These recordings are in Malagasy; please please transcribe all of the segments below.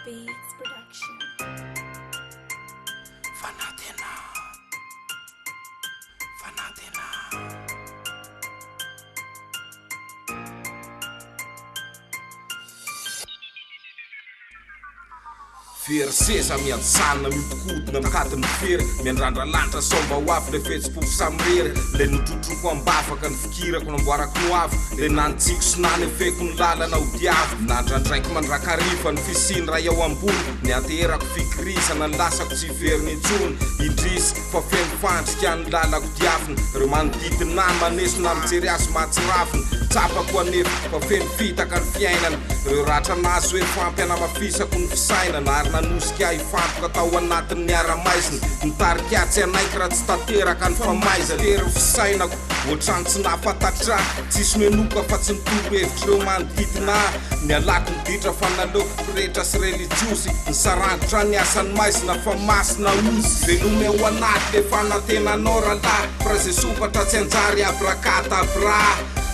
Beats Production. Fanatina. Fery seza miajanona mitokodina mikatiny fery miandrandra lanitra somba ho avy le fetsipoko samirery le nitrotroko ambafaka ny fikirako namboarako no avy le nantsiko sy nany efeko ny lalana ho diavy nandrandraiky mandrakarifa ny fisiny raha eo ambony ny aterako fikirisana ny lasako tsy veriny intsony indrisy fa feno fandrika ny lalako diaviny reo manodidina manesina mijery azy mahatsirafiny tsapako anefa fa feno fitaka ny fiainana reo ratra nazy hoe fampianamafisako ny fisainana ary nanosika ifantoka tao anatin'ny aramaizina nitarikatsy anaiky raha tsy tateraka ny famaizana tery fisainako ohatrany tsy nahafantatra tsisy menoka fa tsy nitombo hevitr'ireo manodidina ny alako miditra fa naleoko pretra sy relijiosy ny sarangotra ny asany maizina fa masina ozy velome ho anaty le fanatenanao rahalahy fra ze sokatra tsy anjary abrakadabra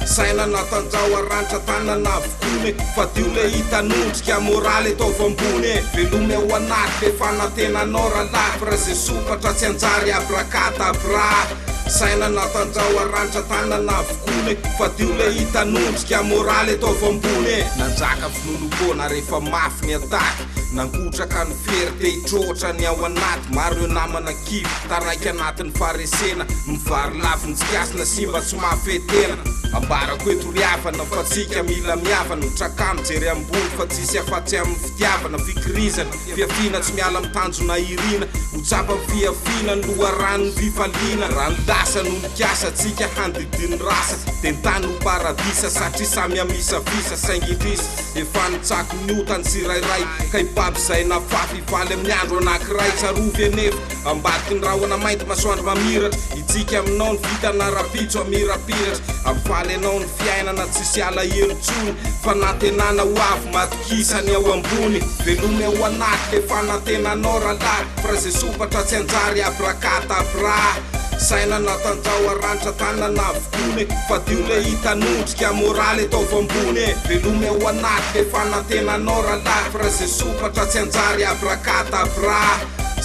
saina natanjao aranitra tanana avokony fa dio le hitanondrika moraly ataovy ambony velome ho anaty le fanatenanao rahalahy fra ze sokatra tsy anjary abrakadabra saina natanjao aranitra tanana avokony fa dio le hitanondrika moraly ataovy ambony nanjaka finonokona rehefa mafy ny ataky nangotraka ny fery te hitrotra ny ao anaty maro eo namana kivy taraiky anatin'ny faresena mivary lavinjikasina simba tsy mahafetena ambarako eto riavana fa tsika mila miavana trakano jery ambony fa tsisy afatsy amin'ny fitiavana fikirizana fiafina tsy miala mitanjona irina hotsapa fiafina ny loharano ny fifaliana rano lasa nonikasa tsika handidiny rasa tentany ho paradisa satria samy amisavisa saingindrisa efa nitsako ny otany tsirairay ka ipaby zay nafafy ifaly amin'ny andro anankiray tsarovy anefa ambadiky ny rahona mainty masoandro mamiratra itsika aminao ny vitana rapitso amirapiratra amfaly anao ny fiainana tsisy ala elontsony fanatenana ho avy matokisany ao ambony velome ho anaty le fanatenanao rahalahy fra ze sokatra tsy anjary abrakadabra saina natanjao aranitra tanana avokony fa dio le hitanondrika moraly ataovy ambony velome ho anaty le fanatenanao rahalahy fra ze sokatra tsy anjary abrakadabra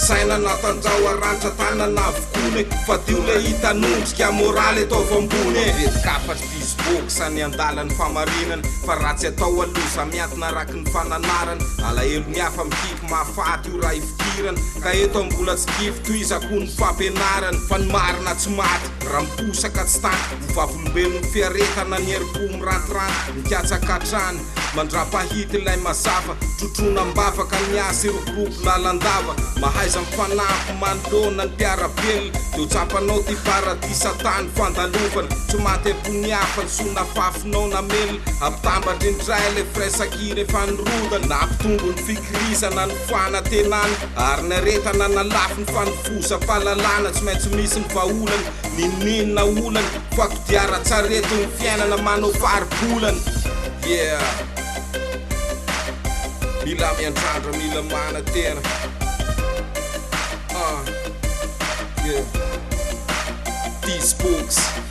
saina natanjao aranitra tanana avokony fa dio le hitanondrika moraly ataovy ambony vetikapatry bisbok sany andalany famarinana fa ratsy atao aloza miantina araky ny fananarana alahelo miafa mikiky mahafaty io raha ifikirana ka eto ambola tsy kify toizako ny fampianarana fa ny marina tsy maty raha miposaka tsy tany mivavolombelony fiaretana ny eripo mirantiranty mikatsakatrany mandrapahity ilay mazava trotrona mbavaka ny asy irogroupe lalandava mahaiza mifanampy manolona ny mpiarabelona deo tsapanao ty paradisa tany fandalovana tsy matempony hafa ny sona fafinao namelona ampitambatry indray le fraisakire efa nirodana na ampitombo ny fikirizana ny fanatenana ary naretana nalafy ny fanivosa-pahalalana tsy maintsy misy ny vaolana nininina olana fakodiara-tsareto ny fiainana manao faribolana mila miandrandra mila manatena These books